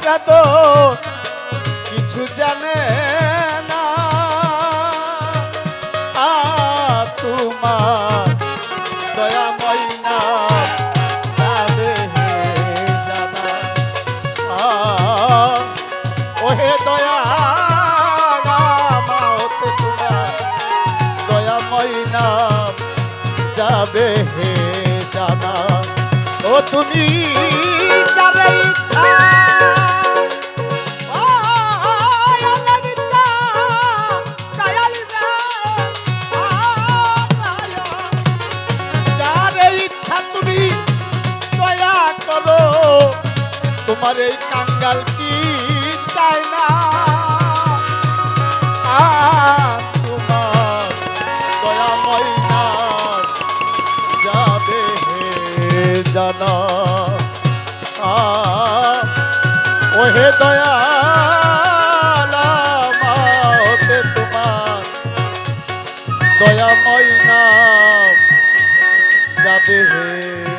তো কিছু জানে না তোমার দয়াময় না যাবে জানা ওহে দয়া হতে তোমার দয়াময় না যাবে হে জানা ও তুমি যারে ইচ্ছা তোমার এই কাঙ্গাল কি চাই না তোমার দয়াময় না যাবে হে জানা ওহে দয়ালা হতে তোমার দয়াময় না যাবে হে